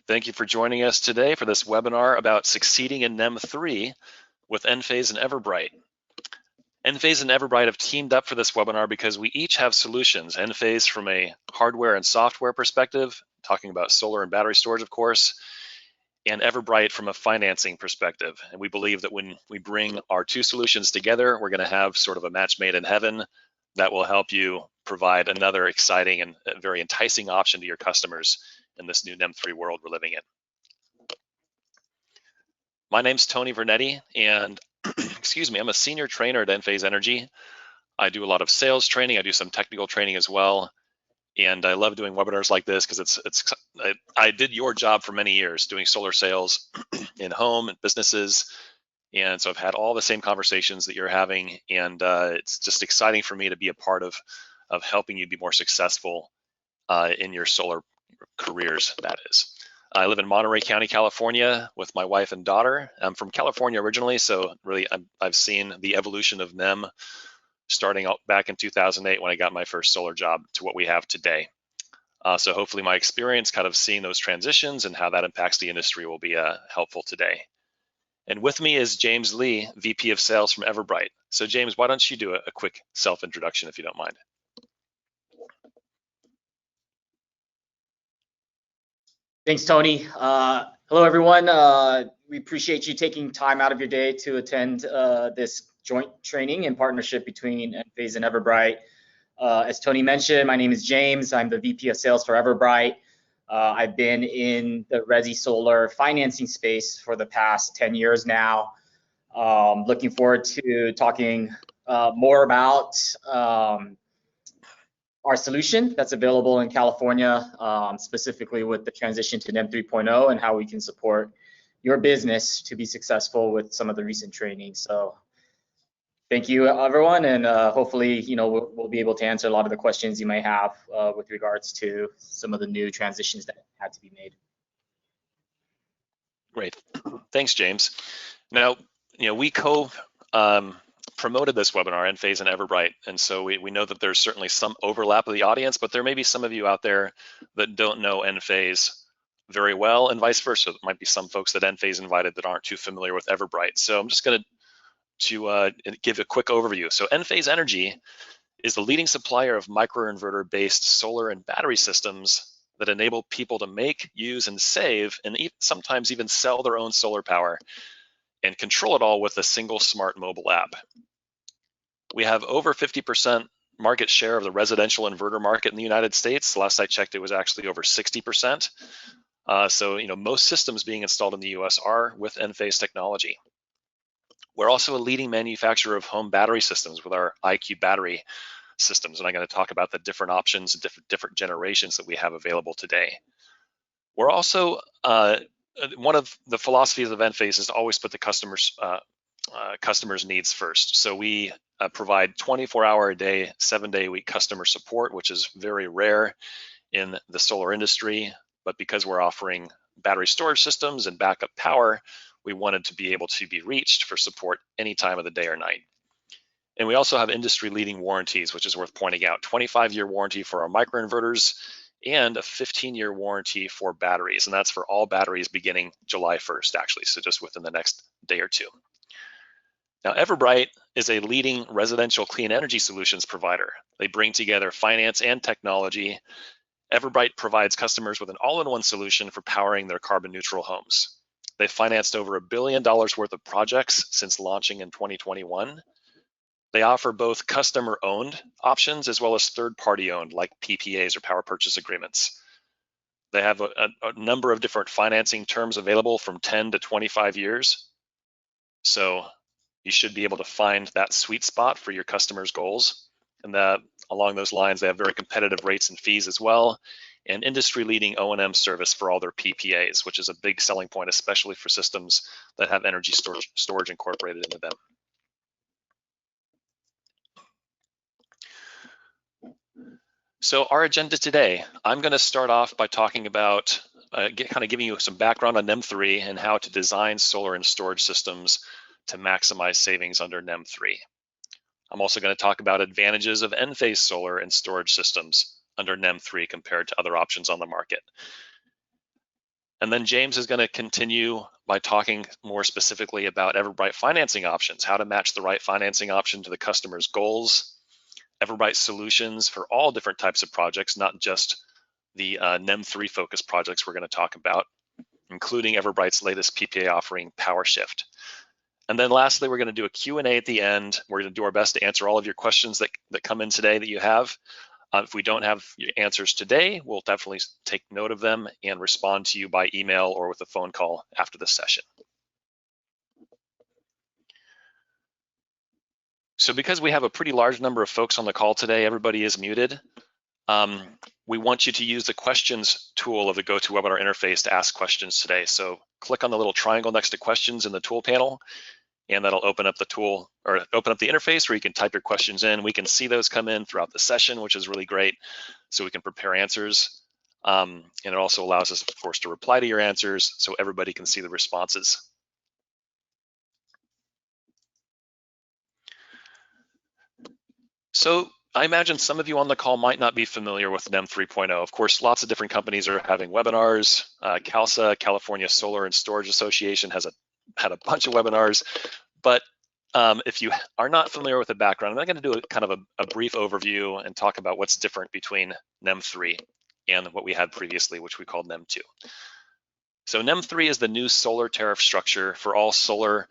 Thank you for joining us today for this webinar about succeeding in NEM 3 with Enphase and EverBright. Enphase and EverBright have teamed up for this webinar because we each have solutions. Enphase from a hardware and software perspective, talking about solar and battery storage, of course, and EverBright from a financing perspective. And we believe that when we bring our two solutions together, we're going to have sort of a match made in heaven that will help you provide another exciting and very enticing option to your customers in this new NEM 3 world we're living in. My name's Tony Vernetti, and excuse me, I'm a senior trainer at Enphase Energy. I do a lot of sales training. I do some technical training as well. And I love doing webinars like this because I did your job for many years doing solar sales in home and businesses. And so I've had all the same conversations that you're having. And it's just exciting for me to be a part of helping you be more successful in your solar careers, that is. I live in Monterey County, California with my wife and daughter. I'm from California originally, so really I've seen the evolution of NEM starting out back in 2008 when I got my first solar job to what we have today. So hopefully my experience kind of seeing those transitions and how that impacts the industry will be helpful today. And with me is James Lee, VP of Sales from EverBright. So James, why don't you do a quick self-introduction if you don't mind? Thanks, Tony. Hello, everyone. We appreciate you taking time out of your day to attend this joint training in partnership between Enphase and EverBright. As Tony mentioned, my name is James. I'm the VP of Sales for EverBright. I've been in the resi solar financing space for the past 10 years now. Looking forward to talking more about our solution that's available in California, specifically with the transition to NEM 3.0 and how we can support your business to be successful with some of the recent training. So thank you, everyone, and hopefully, we'll be able to answer a lot of the questions you may have with regards to some of the new transitions that had to be made. Great, thanks, James. Now, we promoted this webinar, Enphase and EverBright, and so we know that there's certainly some overlap of the audience, but there may be some of you out there that don't know Enphase very well, and vice versa. There might be some folks that Enphase invited that aren't too familiar with EverBright. So I'm just going to give a quick overview. So Enphase Energy is the leading supplier of microinverter-based solar and battery systems that enable people to make, use, and save, and sometimes even sell their own solar power and control it all with a single smart mobile app. We have over 50% market share of the residential inverter market in the United States. Last I checked, it was actually over 60%. So most systems being installed in the US are with Enphase technology. We're also a leading manufacturer of home battery systems with our IQ battery systems, and I'm going to talk about the different options and different generations that we have available today. We're also one of the philosophies of Enphase is to always put the customers' needs first. So we provide 24-hour-a-day, 7-day-a-week customer support, which is very rare in the solar industry. But because we're offering battery storage systems and backup power, we wanted to be able to be reached for support any time of the day or night. And we also have industry-leading warranties, which is worth pointing out: 25-year warranty for our microinverters and a 15-year warranty for batteries. And that's for all batteries beginning July 1st, actually, so just within the next day or two. Now, EverBright is a leading residential clean energy solutions provider. They bring together finance and technology. EverBright provides customers with an all-in-one solution for powering their carbon neutral homes. They've financed over $1 billion worth of projects since launching in 2021. They offer both customer-owned options as well as third-party owned, like PPAs or power purchase agreements. They have a number of different financing terms available from 10 to 25 years. So you should be able to find that sweet spot for your customers' goals. And along those lines, they have very competitive rates and fees as well, and industry-leading O&M service for all their PPAs, which is a big selling point, especially for systems that have energy storage incorporated into them. So our agenda today, I'm going to start off by talking about kind of giving you some background on NEM 3 and how to design solar and storage systems to maximize savings under NEM 3. I'm also going to talk about advantages of Enphase solar and storage systems under NEM 3 compared to other options on the market. And then James is going to continue by talking more specifically about EverBright financing options, how to match the right financing option to the customer's goals, EverBright solutions for all different types of projects, not just the NEM3 focused projects we're going to talk about, including EverBright's latest PPA offering, PowerShift. And then lastly, we're going to do a Q&A at the end. We're going to do our best to answer all of your questions that come in today that you have. If we don't have your answers today, we'll definitely take note of them and respond to you by email or with a phone call after the session. So because we have a pretty large number of folks on the call today, everybody is muted. We want you to use the questions tool of the GoToWebinar interface to ask questions today. So click on the little triangle next to questions in the tool panel, and that'll open up the tool or open up the interface where you can type your questions in. We can see those come in throughout the session, which is really great. So we can prepare answers. And it also allows us, of course, to reply to your answers so everybody can see the responses. So I imagine some of you on the call might not be familiar with NEM 3.0. Of course, lots of different companies are having webinars. CALSA, California Solar and Storage Association, has had a bunch of webinars. But if you are not familiar with the background, I'm going to do kind of a brief overview and talk about what's different between NEM 3 and what we had previously, which we called NEM 2. So NEM 3 is the new solar tariff structure for all solar,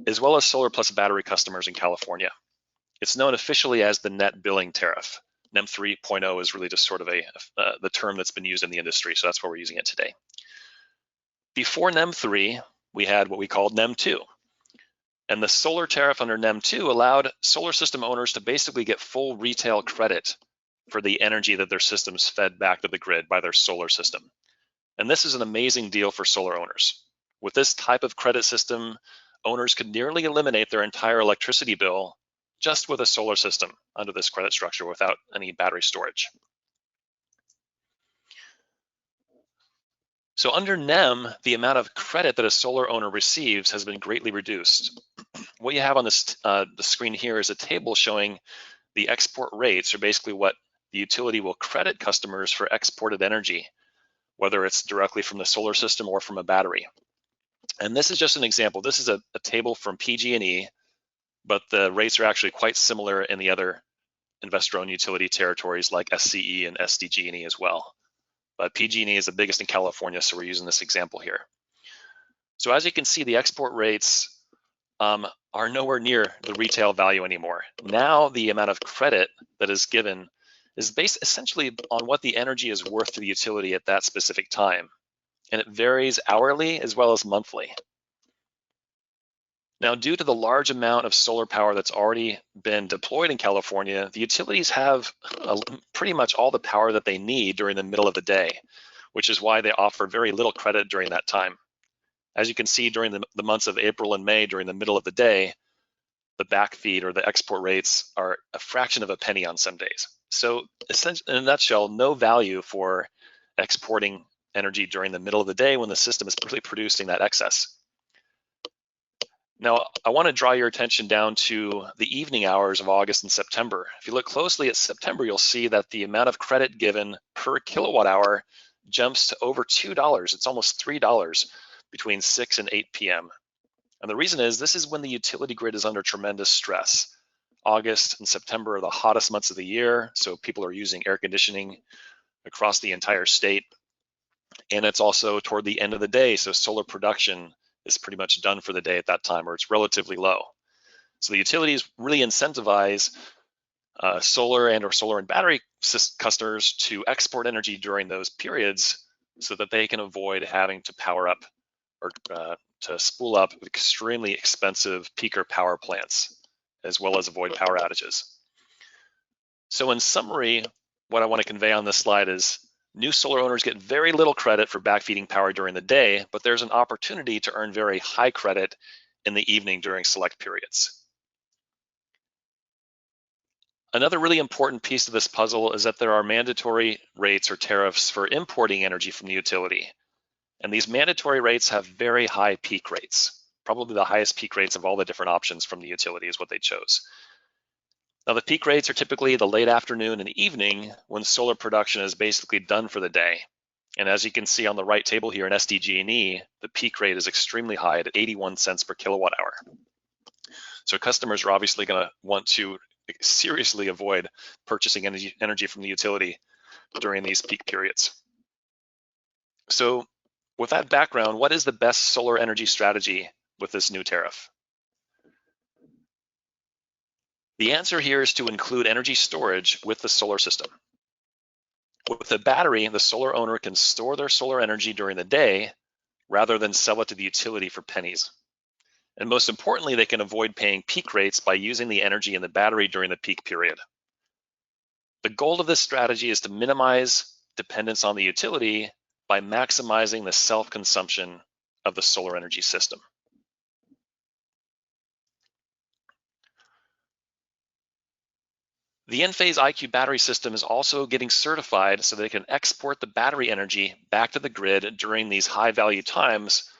as well as solar plus battery customers in California. It's known officially as the net billing tariff. NEM 3.0 is really just sort of the term that's been used in the industry, so that's why we're using it today. Before NEM 3, we had what we called NEM 2. And the solar tariff under NEM 2 allowed solar system owners to basically get full retail credit for the energy that their systems fed back to the grid by their solar system. And this is an amazing deal for solar owners. With this type of credit system, owners could nearly eliminate their entire electricity bill just with a solar system under this credit structure without any battery storage. So under NEM, the amount of credit that a solar owner receives has been greatly reduced. What you have on this, the screen here is a table showing the export rates, or basically what the utility will credit customers for exported energy, whether it's directly from the solar system or from a battery. And this is just an example. This is a table from PG&E, but the rates are actually quite similar in the other investor-owned utility territories like SCE and SDG&E as well. But PG&E is the biggest in California, so we're using this example here. So as you can see, the export rates are nowhere near the retail value anymore. Now the amount of credit that is given is based essentially on what the energy is worth to the utility at that specific time. And it varies hourly as well as monthly. Now, due to the large amount of solar power that's already been deployed in California, the utilities have pretty much all the power that they need during the middle of the day, which is why they offer very little credit during that time. As you can see, during the months of April and May, during the middle of the day, the backfeed or the export rates are a fraction of a penny on some days. So essentially, in a nutshell, no value for exporting energy during the middle of the day when the system is really producing that excess. Now, I want to draw your attention down to the evening hours of August and September. If you look closely at September, you'll see that the amount of credit given per kilowatt hour jumps to over $2. It's almost $3 between 6 and 8 p.m. And the reason is this is when the utility grid is under tremendous stress. August and September are the hottest months of the year, so people are using air conditioning across the entire state. And it's also toward the end of the day, so solar production is pretty much done for the day at that time, or it's relatively low. So the utilities really incentivize solar and battery customers to export energy during those periods so that they can avoid having to power up or to spool up extremely expensive peaker power plants, as well as avoid power outages. So in summary, what I want to convey on this slide is new solar owners get very little credit for backfeeding power during the day, but there's an opportunity to earn very high credit in the evening during select periods. Another really important piece of this puzzle is that there are mandatory rates or tariffs for importing energy from the utility. And these mandatory rates have very high peak rates, probably the highest peak rates of all the different options from the utility is what they chose. Now, the peak rates are typically the late afternoon and evening when solar production is basically done for the day. And as you can see on the right table here in SDG&E, the peak rate is extremely high at 81 cents per kilowatt hour. So customers are obviously going to want to seriously avoid purchasing energy from the utility during these peak periods. So with that background, what is the best solar energy strategy with this new tariff? The answer here is to include energy storage with the solar system. With a battery, the solar owner can store their solar energy during the day rather than sell it to the utility for pennies. And most importantly, they can avoid paying peak rates by using the energy in the battery during the peak period. The goal of this strategy is to minimize dependence on the utility by maximizing the self-consumption of the solar energy system. The Enphase IQ battery system is also getting certified so they can export the battery energy back to the grid during these high value times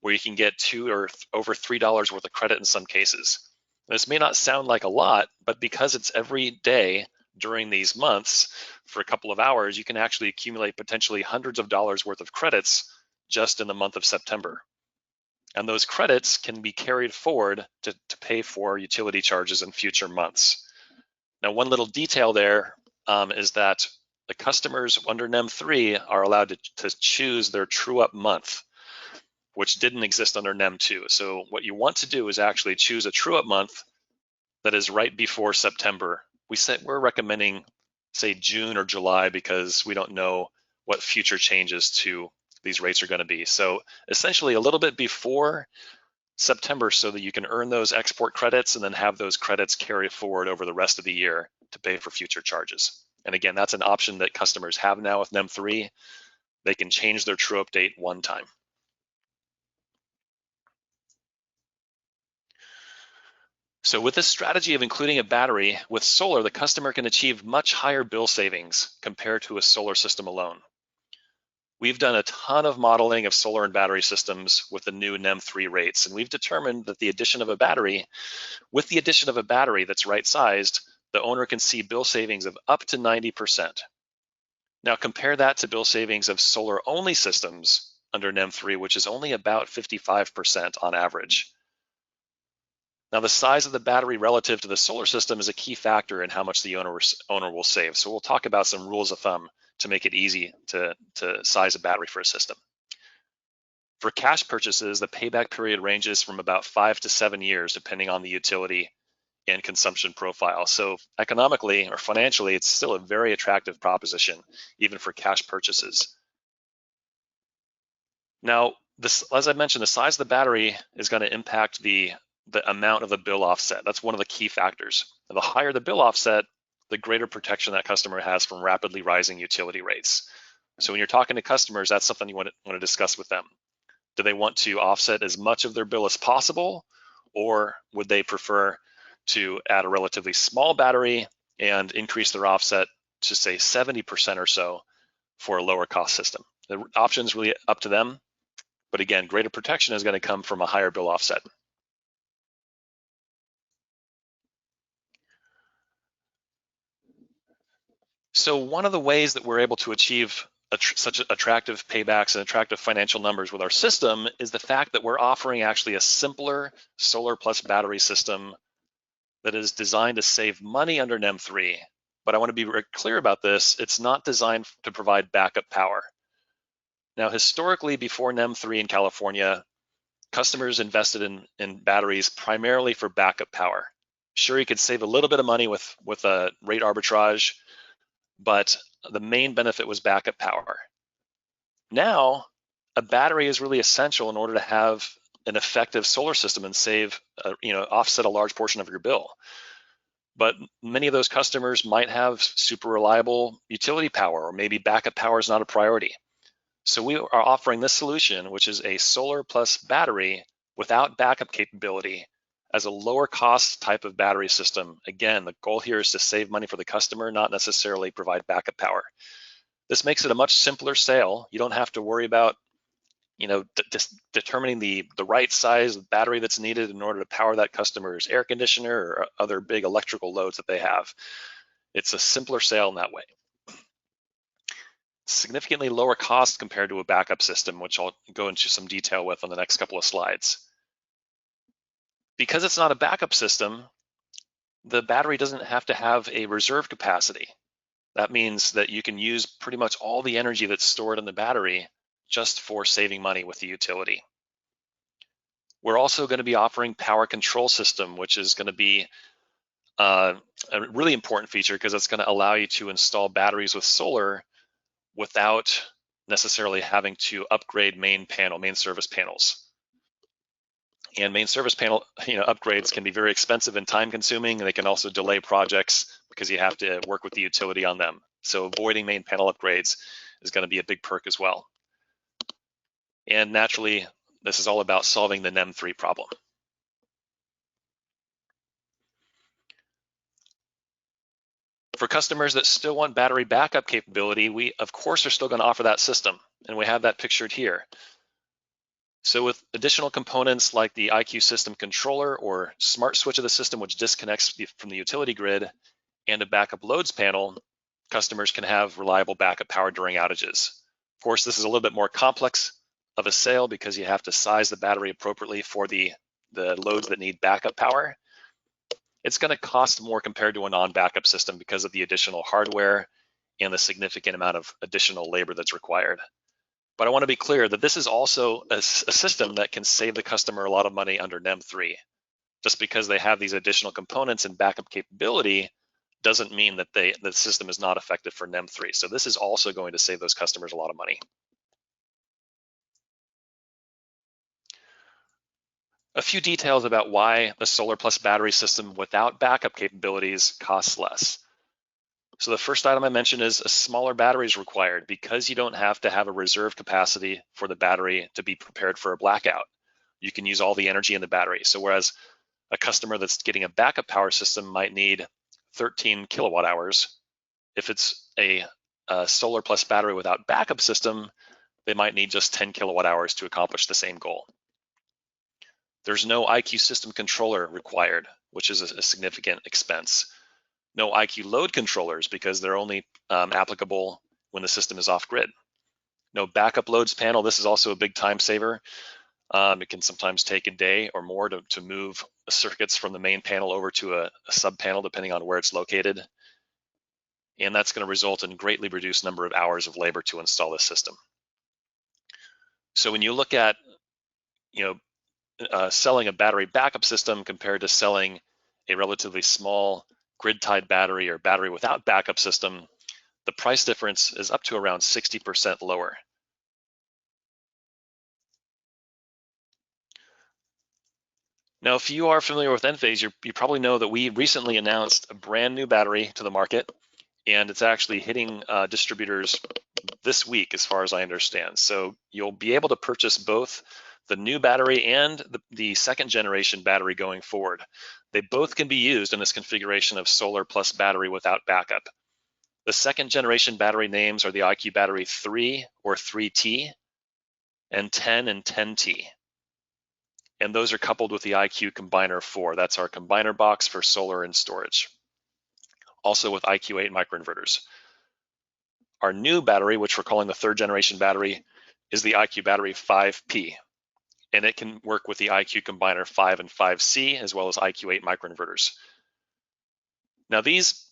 where you can get $2 or over $3 worth of credit in some cases. This may not sound like a lot, but because it's every day during these months for a couple of hours, you can actually accumulate potentially hundreds of dollars worth of credits just in the month of September. And those credits can be carried forward to pay for utility charges in future months. Now, one little detail there is that the customers under NEM 3 are allowed to choose their true-up month, which didn't exist under NEM 2. So what you want to do is actually choose a true-up month that is right before September. We're recommending, say, June or July because we don't know what future changes to these rates are going to be. So essentially a little bit before September so that you can earn those export credits and then have those credits carry forward over the rest of the year to pay for future charges. And again, that's an option that customers have now with NEM 3. They can change their true-up date one time. So with this strategy of including a battery with solar, the customer can achieve much higher bill savings compared to a solar system alone. We've done a ton of modeling of solar and battery systems with the new NEM 3 rates, and we've determined that with the addition of a battery that's right-sized, the owner can see bill savings of up to 90%. Now compare that to bill savings of solar-only systems under NEM 3, which is only about 55% on average. Now the size of the battery relative to the solar system is a key factor in how much the owner will save. So we'll talk about some rules of thumb to make it easy to size a battery for a system. For cash purchases, the payback period ranges from about 5 to 7 years, depending on the utility and consumption profile. So economically or financially, it's still a very attractive proposition, even for cash purchases. Now, as I mentioned, the size of the battery is going to impact the amount of the bill offset. That's one of the key factors. And the higher the bill offset, the greater protection that customer has from rapidly rising utility rates. So when you're talking to customers, that's something you want to discuss with them. Do they want to offset as much of their bill as possible, or would they prefer to add a relatively small battery and increase their offset to say 70% or so for a lower cost system? The option's really up to them, but again, greater protection is going to come from a higher bill offset. So one of the ways that we're able to achieve such attractive paybacks and attractive financial numbers with our system is the fact that we're offering actually a simpler solar plus battery system that is designed to save money under NEM 3. But I want to be very clear about this. It's not designed to provide backup power. Now, historically, before NEM 3 in California, customers invested in batteries primarily for backup power. Sure, you could save a little bit of money with a rate arbitrage, but the main benefit was backup power. Now, a battery is really essential in order to have an effective solar system and save, offset a large portion of your bill. But many of those customers might have super reliable utility power, or maybe backup power is not a priority. So we are offering this solution, which is a solar plus battery without backup capability, as a lower cost type of battery system. Again, the goal here is to save money for the customer, not necessarily provide backup power. This makes it a much simpler sale. You don't have to worry about determining the right size of battery that's needed in order to power that customer's air conditioner or other big electrical loads that they have. It's a simpler sale in that way. significantly lower cost compared to a backup system, which I'll go into some detail with on the next couple of slides. Because it's not a backup system, the battery doesn't have to have a reserve capacity. That means that you can use pretty much all the energy that's stored in the battery just for saving money with the utility. We're also going to be offering power control system, which is going to be a really important feature because it's going to allow you to install batteries with solar without necessarily having to upgrade main service panels. And main service panel upgrades can be very expensive and time consuming, and they can also delay projects because you have to work with the utility on them. So avoiding main panel upgrades is going to be a big perk as well. And naturally, this is all about solving the NEM 3 problem. For customers that still want battery backup capability, we of course are still going to offer that system, and we have that pictured here. So with additional components like the IQ system controller or smart switch of the system, which disconnects from the utility grid, and a backup loads panel, customers can have reliable backup power during outages. Of course, this is a little bit more complex of a sale because you have to size the battery appropriately for the loads that need backup power. It's going to cost more compared to a non-backup system because of the additional hardware and the significant amount of additional labor that's required. But I want to be clear that this is also a system that can save the customer a lot of money under NEM 3. Just because they have these additional components and backup capability doesn't mean that the system is not effective for NEM 3. So this is also going to save those customers a lot of money. A few details about why the solar plus battery system without backup capabilities costs less. So the first item I mentioned is a smaller battery is required because you don't have to have a reserve capacity for the battery to be prepared for a blackout. You can use all the energy in the battery. So whereas a customer that's getting a backup power system might need 13 kilowatt hours, if it's a solar plus battery without backup system, they might need just 10 kilowatt hours to accomplish the same goal. There's no IQ system controller required, which is a significant expense. No IQ load controllers because they're only applicable when the system is off grid. No backup loads panel. This is also a big time saver. It can sometimes take a day or more to move circuits from the main panel over to a sub panel depending on where it's located. And that's going to result in greatly reduced number of hours of labor to install this system. So when you look at selling a battery backup system compared to selling a relatively small grid-tied battery or battery without backup system, the price difference is up to around 60% lower. Now, if you are familiar with Enphase, you probably know that we recently announced a brand new battery to the market, and it's actually hitting distributors this week, as far as I understand. So you'll be able to purchase both the new battery and the second generation battery going forward. They both can be used in this configuration of solar plus battery without backup. The second generation battery names are the IQ Battery 3 or 3T and 10 and 10T. And those are coupled with the IQ Combiner 4. That's our combiner box for solar and storage. Also with IQ 8 microinverters. Our new battery, which we're calling the third generation battery, is the IQ Battery 5P. And it can work with the IQ Combiner 5 and 5C, as well as IQ 8 microinverters. Now these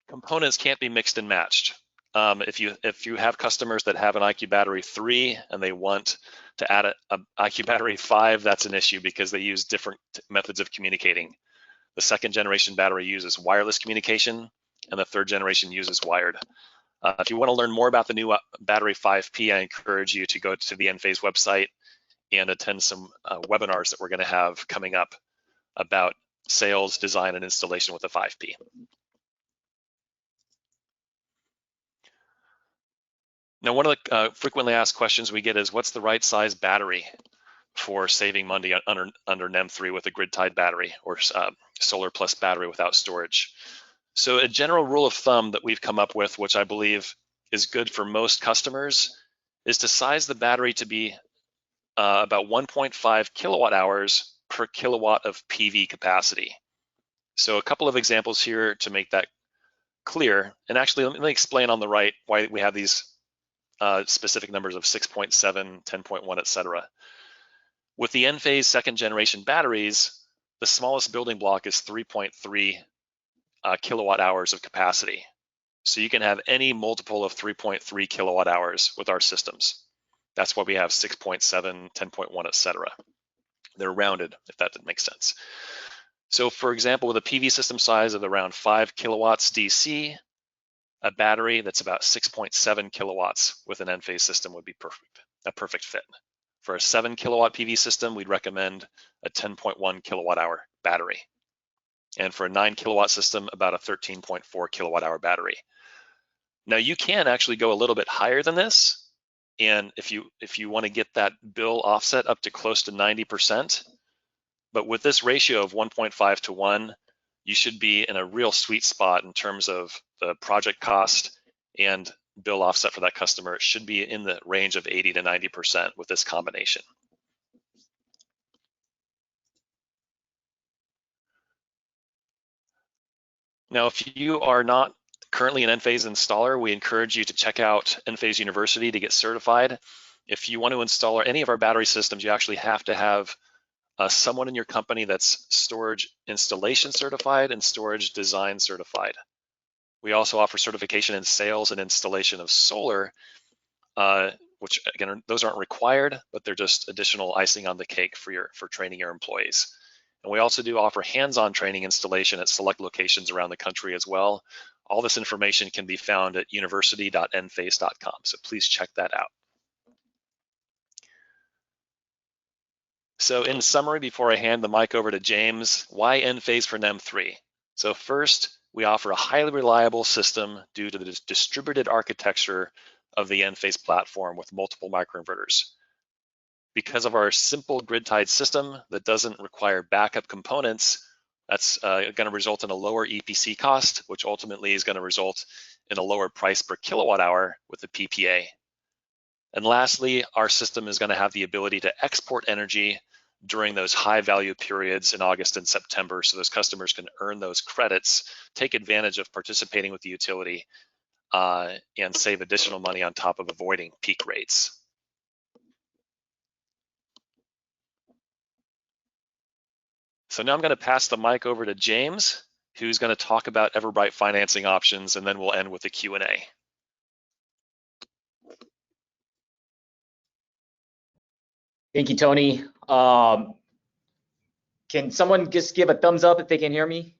components can't be mixed and matched. If you have customers that have an IQ Battery 3 and they want to add a IQ Battery 5, that's an issue because they use different methods of communicating. The second generation battery uses wireless communication, and the third generation uses wired. If you want to learn more about the new Battery 5P, I encourage you to go to the Enphase website and attend some webinars that we're going to have coming up about sales, design, and installation with the 5P. Now, one of the frequently asked questions we get is, what's the right size battery for saving money under NEM 3 with a grid-tied battery or solar plus battery without storage? So a general rule of thumb that we've come up with, which I believe is good for most customers, is to size the battery to be about 1.5 kilowatt hours per kilowatt of PV capacity. So a couple of examples here to make that clear. And actually, let me explain on the right why we have these specific numbers of 6.7, 10.1, etc. With the Enphase second generation batteries, the smallest building block is 3.3 kilowatt hours of capacity. So you can have any multiple of 3.3 kilowatt hours with our systems. That's why we have 6.7, 10.1, etc. They're rounded, if that makes sense. So for example, with a PV system size of around 5 kilowatts DC, a battery that's about 6.7 kilowatts with an Enphase system would be a perfect fit. For a 7 kilowatt PV system, we'd recommend a 10.1 kilowatt hour battery. And for a 9 kilowatt system, about a 13.4 kilowatt hour battery. Now you can actually go a little bit higher than this. And if you want to get that bill offset up to close to 90%, but with this ratio of 1.5 to 1, you should be in a real sweet spot in terms of the project cost and bill offset for that customer. It should be in the range of 80 to 90% with this combination. Now, if you are not currently an Enphase installer, we encourage you to check out Enphase University to get certified. If you want to install any of our battery systems, you actually have to have someone in your company that's storage installation certified and storage design certified. We also offer certification in sales and installation of solar, which again, those aren't required, but they're just additional icing on the cake for training your employees. And we also do offer hands-on training installation at select locations around the country as well. All this information can be found at university.enphase.com, so please check that out. So in summary, before I hand the mic over to James, why Enphase for NEM 3? So first, we offer a highly reliable system due to the distributed architecture of the Enphase platform with multiple microinverters. Because of our simple grid-tied system that doesn't require backup components, that's going to result in a lower EPC cost, which ultimately is going to result in a lower price per kilowatt hour with the PPA. And lastly, our system is going to have the ability to export energy during those high value periods in August and September, so those customers can earn those credits, take advantage of participating with the utility, and save additional money on top of avoiding peak rates. So now I'm going to pass the mic over to James, who's going to talk about EverBright financing options, and then we'll end with a Q&A. Thank you, Tony. Can someone just give a thumbs up if they can hear me?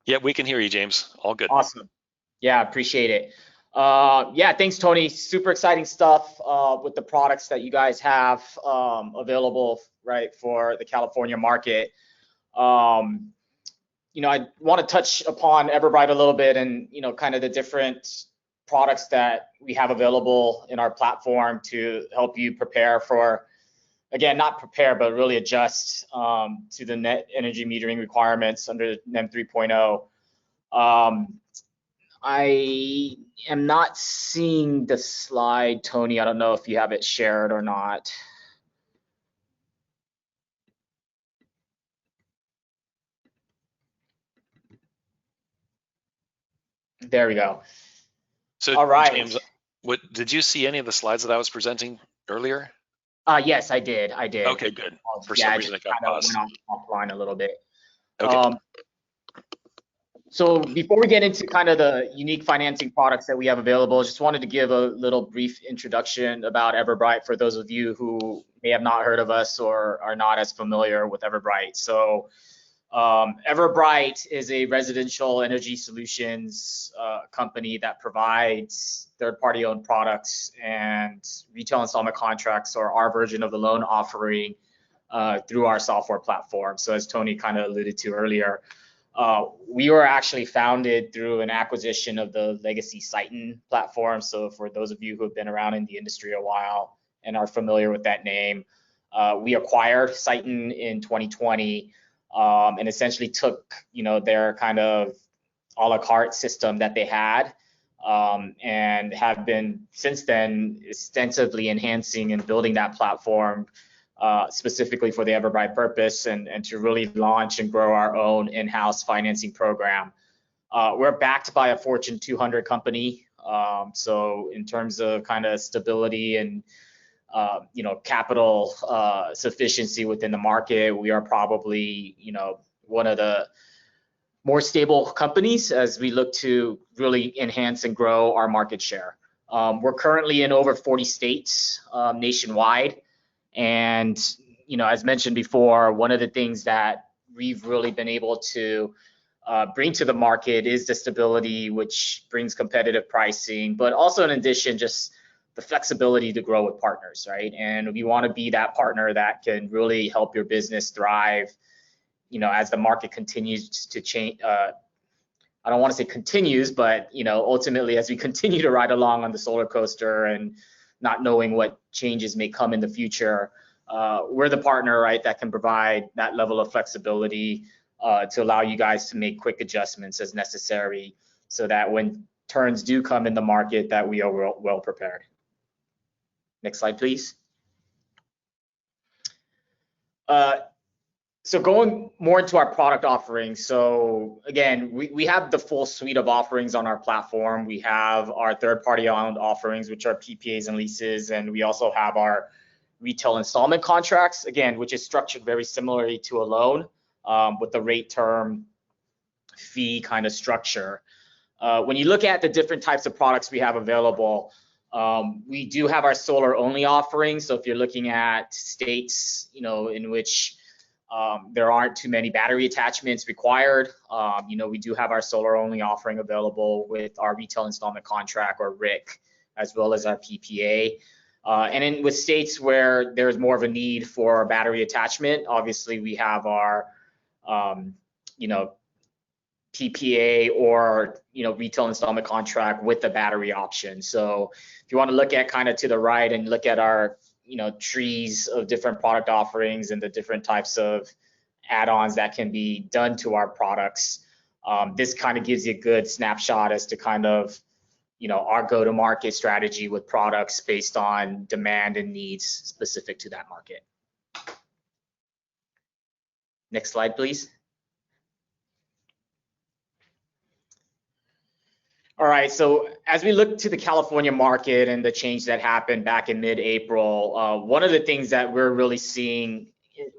Yeah, we can hear you, James. All good. Awesome. Yeah, appreciate it. Yeah, thanks, Tony. Super exciting stuff with the products that you guys have available, right, for the California market. You know, I want to touch upon EverBright a little bit and, you know, kind of the different products that we have available in our platform to help you prepare for, again, not prepare, but really adjust to the net energy metering requirements under NEM 3.0. I am not seeing the slide, Tony. I don't know if you have it shared or not. There we go. So, all right. James, did you see any of the slides that I was presenting earlier? Yes, I did. Okay, good. For some reason, it got paused. Went offline a little bit. Okay. So before we get into kind of the unique financing products that we have available, just wanted to give a little brief introduction about EverBright for those of you who may have not heard of us or are not as familiar with EverBright. So EverBright is a residential energy solutions company that provides third-party owned products and retail installment contracts, or our version of the loan offering, through our software platform. So as Tony kind of alluded to earlier, we were actually founded through an acquisition of the legacy Sighton platform. So for those of you who have been around in the industry a while and are familiar with that name, we acquired Sighton in 2020 and essentially took, you know, their kind of a la carte system that they had, and have been since then extensively enhancing and building that platform specifically for the EverBright purpose and to really launch and grow our own in-house financing program. We're backed by a Fortune 200 company, So in terms of kind of stability and capital sufficiency within the market, we are probably one of the more stable companies as we look to really enhance and grow our market share. We're currently in over 40 states nationwide, and as mentioned before, one of the things that we've really been able to bring to the market is the stability, which brings competitive pricing, but also in addition, just the flexibility to grow with partners, right? And we want to be that partner that can really help your business thrive, as the market continues to change. I don't want to say continues, but ultimately, as we continue to ride along on the solar coaster and not knowing what changes may come in the future, we're the partner, right, that can provide that level of flexibility to allow you guys to make quick adjustments as necessary, so that when turns do come in the market, that we are well prepared. Next slide, please. So going more into our product offerings. So again, we have the full suite of offerings on our platform. We have our third-party owned offerings, which are PPAs and leases, and we also have our retail installment contracts, again, which is structured very similarly to a loan, with the rate term fee kind of structure. When you look at the different types of products we have available, we do have our solar only offerings. So if you're looking at states, in which there aren't too many battery attachments required, we do have our solar only offering available with our retail installment contract, or RIC, as well as our PPA. And then with states where there's more of a need for battery attachment, obviously we have our PPA or retail installment contract with the battery option. So if you want to look at kind of to the right and look at our trees of different product offerings and the different types of add-ons that can be done to our products, this kind of gives you a good snapshot as to kind of our go-to-market strategy with products based on demand and needs specific to that market. Next slide, please. All right, so as we look to the California market and the change that happened back in mid-April, one of the things that we're really seeing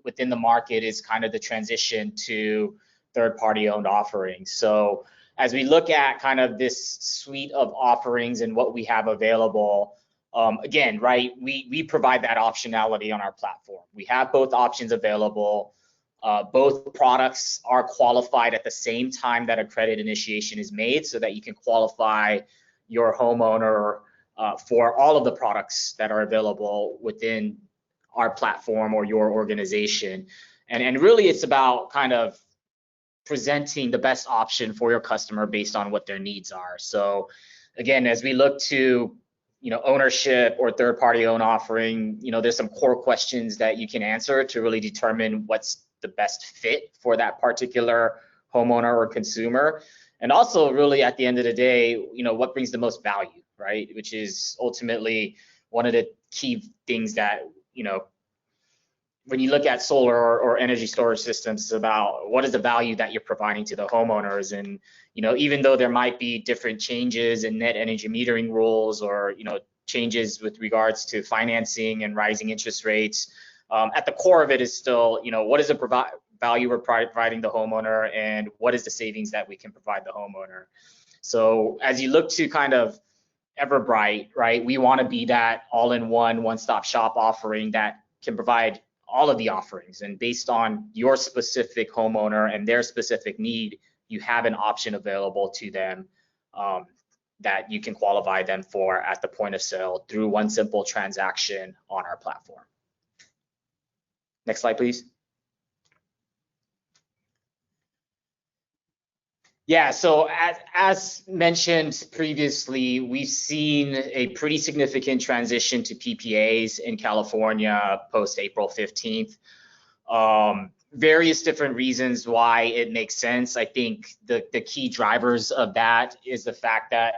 within the market is kind of the transition to third-party owned offerings. So as we look at kind of this suite of offerings and what we have available, again, right, we provide that optionality on our platform. We have both options available. Both products are qualified at the same time that a credit initiation is made, so that you can qualify your homeowner for all of the products that are available within our platform or your organization. And really it's about kind of presenting the best option for your customer based on what their needs are. So again, as we look to ownership or third-party owned offering, there's some core questions that you can answer to really determine what's the best fit for that particular homeowner or consumer. And also really at the end of the day, what brings the most value, right? Which is ultimately one of the key things that, when you look at solar or energy storage systems, it's about what is the value that you're providing to the homeowners. And, even though there might be different changes in net energy metering rules, or, changes with regards to financing and rising interest rates, at the core of it is still, what is the value we're providing the homeowner, and what is the savings that we can provide the homeowner. So as you look to kind of EverBright, right, we want to be that all-in-one, one-stop shop offering that can provide all of the offerings, and based on your specific homeowner and their specific need, you have an option available to them that you can qualify them for at the point of sale through one simple transaction on our platform. Next slide, please. Yeah, so as mentioned previously, we've seen a pretty significant transition to PPAs in California post April 15th. Various different reasons why it makes sense. I think the key drivers of that is the fact that,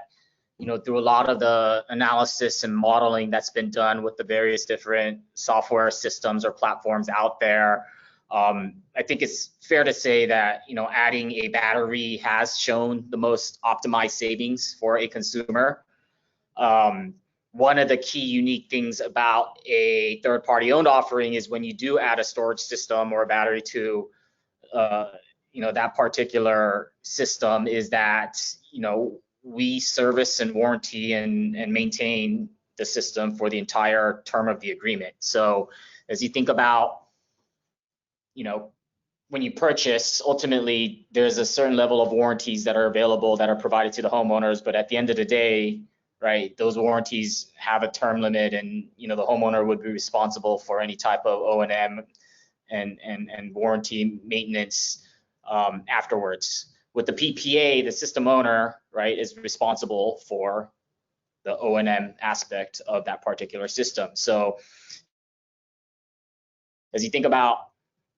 through a lot of the analysis and modeling that's been done with the various different software systems or platforms out there, I think it's fair to say that, adding a battery has shown the most optimized savings for a consumer. One of the key unique things about a third-party owned offering is when you do add a storage system or a battery to that particular system, is that we service and warranty and maintain the system for the entire term of the agreement. So as you think about when you purchase, ultimately there's a certain level of warranties that are available that are provided to the homeowners, but at the end of the day, right, those warranties have a term limit, and the homeowner would be responsible for any type of O&M and warranty maintenance afterwards. With the PPA, the system owner, right, is responsible for the O&M aspect of that particular system. So as you think about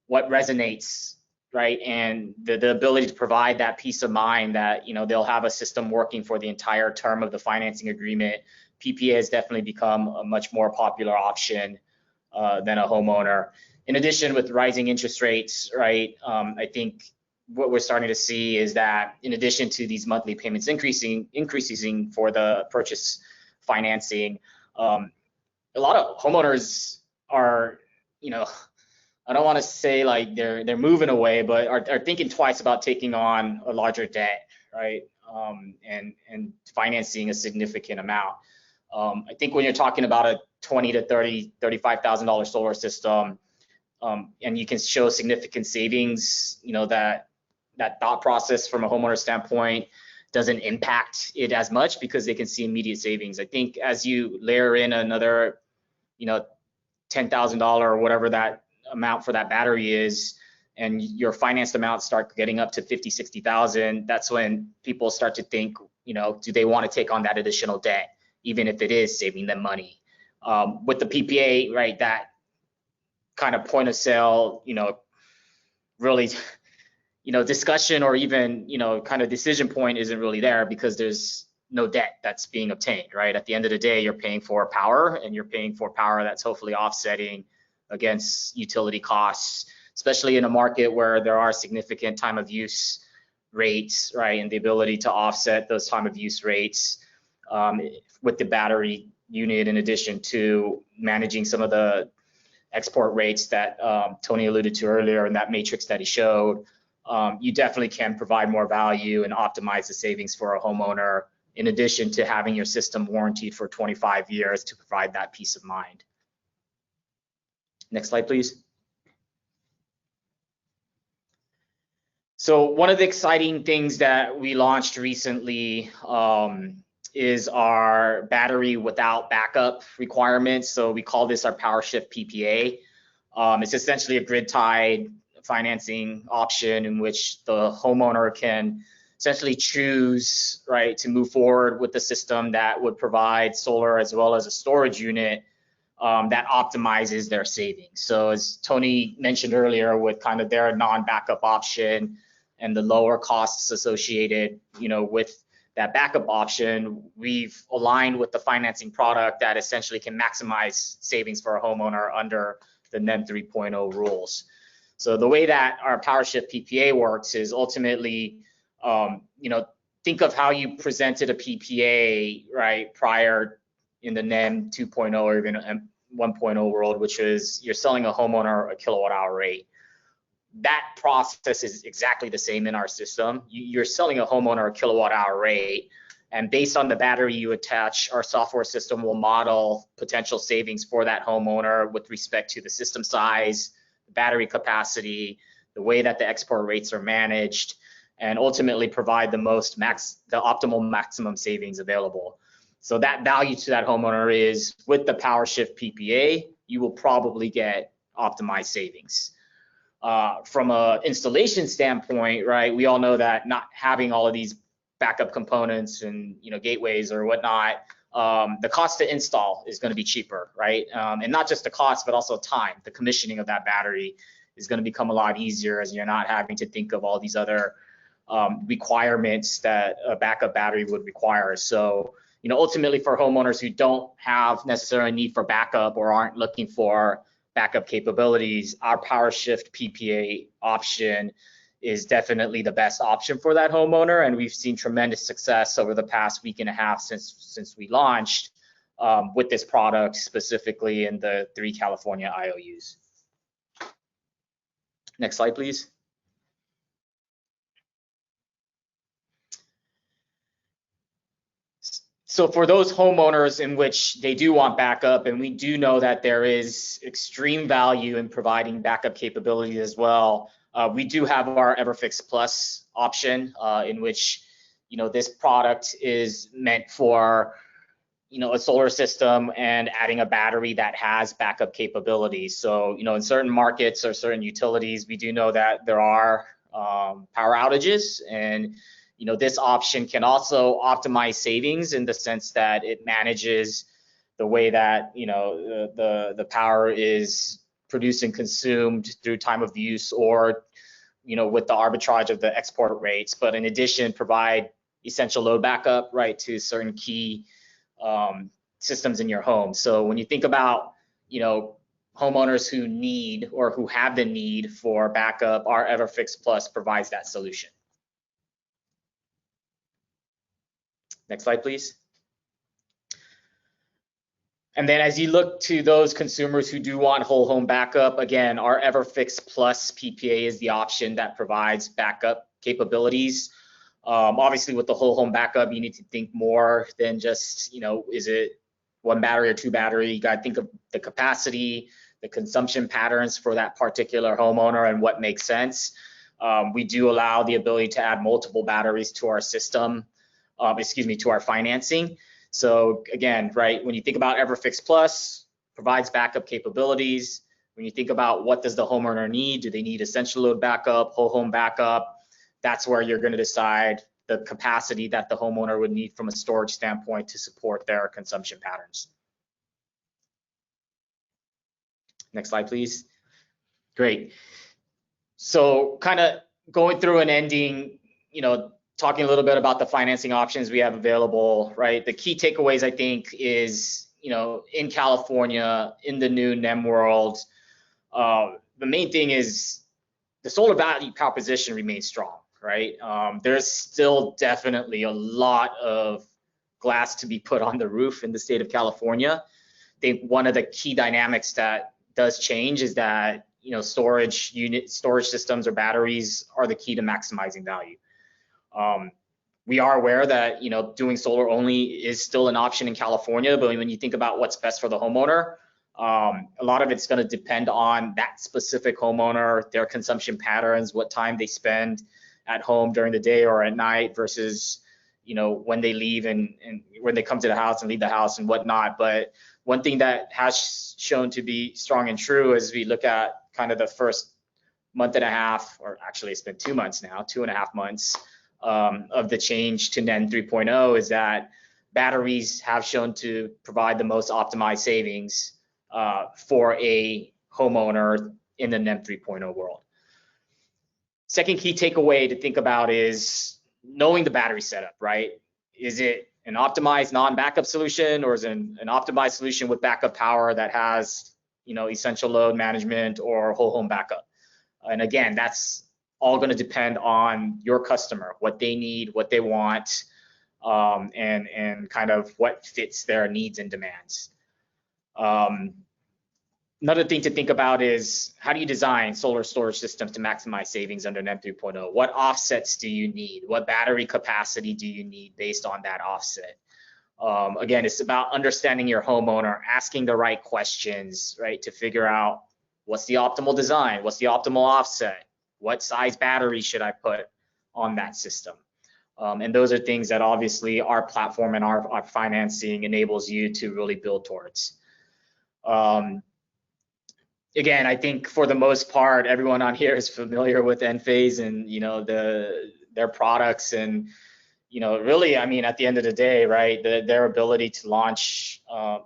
what resonates, right, and the ability to provide that peace of mind that they'll have a system working for the entire term of the financing agreement, PPA has definitely become a much more popular option than a homeowner. In addition, with rising interest rates, right, I think what we're starting to see is that in addition to these monthly payments increasing for the purchase financing, a lot of homeowners are, I don't want to say like they're moving away, but are thinking twice about taking on a larger debt, right? And financing a significant amount. I think when you're talking about a $20,000 to $35,000 solar system, and you can show significant savings, that thought process from a homeowner standpoint doesn't impact it as much because they can see immediate savings. I think as you layer in another, $10,000 or whatever that amount for that battery is, and your financed amounts start getting up to 50, 60,000, that's when people start to think, do they want to take on that additional debt, even if it is saving them money? With the PPA, right, that kind of point of sale, really, discussion or even, kind of decision point isn't really there because there's no debt that's being obtained, right? At the end of the day, you're paying for power, and you're paying for power that's hopefully offsetting against utility costs, especially in a market where there are significant time of use rates, right? And the ability to offset those time of use rates with the battery unit, in addition to managing some of the export rates that Tony alluded to earlier in that matrix that he showed, you definitely can provide more value and optimize the savings for a homeowner, in addition to having your system warranted for 25 years to provide that peace of mind. Next slide, please. So one of the exciting things that we launched recently is our battery without backup requirements. So we call this our PowerShift PPA. It's essentially a grid-tied financing option in which the homeowner can essentially choose, right, to move forward with the system that would provide solar as well as a storage unit that optimizes their savings. So as Tony mentioned earlier, with kind of their non-backup option and the lower costs associated, with that backup option, we've aligned with the financing product that essentially can maximize savings for a homeowner under the NEM 3.0 rules. So the way that our PowerShift PPA works is ultimately, think of how you presented a PPA, right, prior in the NEM 2.0 or even 1.0 world, which is you're selling a homeowner a kilowatt hour rate. That process is exactly the same in our system. You're selling a homeowner a kilowatt hour rate, and based on the battery you attach, our software system will model potential savings for that homeowner with respect to the system size, the battery capacity, the way that the export rates are managed, and ultimately provide the optimal maximum savings available. So that value to that homeowner is, with the PowerShift PPA, you will probably get optimized savings. From an installation standpoint, right, we all know that not having all of these backup components and gateways or whatnot, the cost to install is going to be cheaper, right? And not just the cost, but also time. The commissioning of that battery is going to become a lot easier, as you're not having to think of all these other requirements that a backup battery would require. So, ultimately for homeowners who don't have necessarily a need for backup or aren't looking for backup capabilities, our PowerShift PPA option is definitely the best option for that homeowner. And we've seen tremendous success over the past week and a half since we launched with this product, specifically in the 3 California IOUs. Next slide, please. So for those homeowners in which they do want backup, and we do know that there is extreme value in providing backup capabilities as well, we do have our EverFix Plus option, in which, this product is meant for, a solar system and adding a battery that has backup capabilities. So, in certain markets or certain utilities, we do know that there are power outages, and this option can also optimize savings in the sense that it manages the way that the power is produced and consumed through time of use, or with the arbitrage of the export rates. But in addition, provide essential load backup, right, to certain key systems in your home. So when you think about homeowners who need or who have the need for backup, our EverFix Plus provides that solution. Next slide, please. And then as you look to those consumers who do want whole home backup, again, our EverFix Plus PPA is the option that provides backup capabilities. Obviously, with the whole home backup, you need to think more than just, is it 1 battery or 2 battery? You got to think of the capacity, the consumption patterns for that particular homeowner, and what makes sense. We do allow the ability to add multiple batteries to our system. To our financing. So again, right, when you think about EverFix Plus, provides backup capabilities. When you think about what does the homeowner need, do they need essential load backup, whole home backup? That's where you're going to decide the capacity that the homeowner would need from a storage standpoint to support their consumption patterns. Next slide, please. Great. So kind of going through and ending, talking a little bit about the financing options we have available, right? The key takeaways, I think, is, in California, in the new NEM world, the main thing is the solar value proposition remains strong, right? There's still definitely a lot of glass to be put on the roof in the state of California. I think one of the key dynamics that does change is that, storage systems or batteries are the key to maximizing value. We are aware that doing solar only is still an option in California, but when you think about what's best for the homeowner, a lot of it's going to depend on that specific homeowner, their consumption patterns, what time they spend at home during the day or at night versus when they leave and when they come to the house and leave the house and whatnot. But one thing that has shown to be strong and true as we look at kind of the first month and a half, or actually it's been 2 months now, 2.5 months, of the change to NEM 3.0 is that batteries have shown to provide the most optimized savings for a homeowner in the NEM 3.0 world. Second key takeaway to think about is knowing the battery setup, right? Is it an optimized non-backup solution, or is it an optimized solution with backup power that has essential load management or whole home backup? And again, that's all going to depend on your customer, what they need, what they want, and kind of what fits their needs and demands. Another thing to think about is how do you design solar storage systems to maximize savings under NEM 3.0? What offsets do you need? What battery capacity do you need based on that offset? Again, it's about understanding your homeowner, asking the right questions, right, to figure out what's the optimal design, what's the optimal offset, what size battery should I put on that system? And those are things that obviously our platform and our financing enables you to really build towards. Again, I think for the most part, everyone on here is familiar with Enphase and their products, and really, I mean, at the end of the day, right, their ability to launch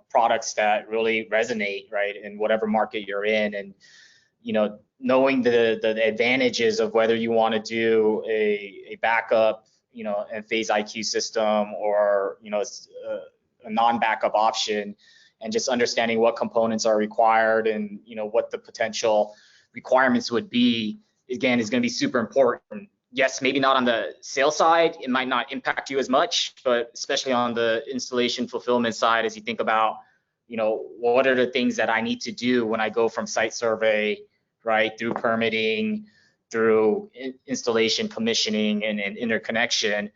products that really resonate, right, in whatever market you're in, and knowing the advantages of whether you want to do a backup, Enphase IQ system, or a non-backup option, and just understanding what components are required and what the potential requirements would be again, is going to be super important. Yes, maybe not on the sales side, it might not impact you as much, but especially on the installation fulfillment side, as you think about, what are the things that I need to do when I go from site survey, right, through permitting, through installation, commissioning, and interconnection.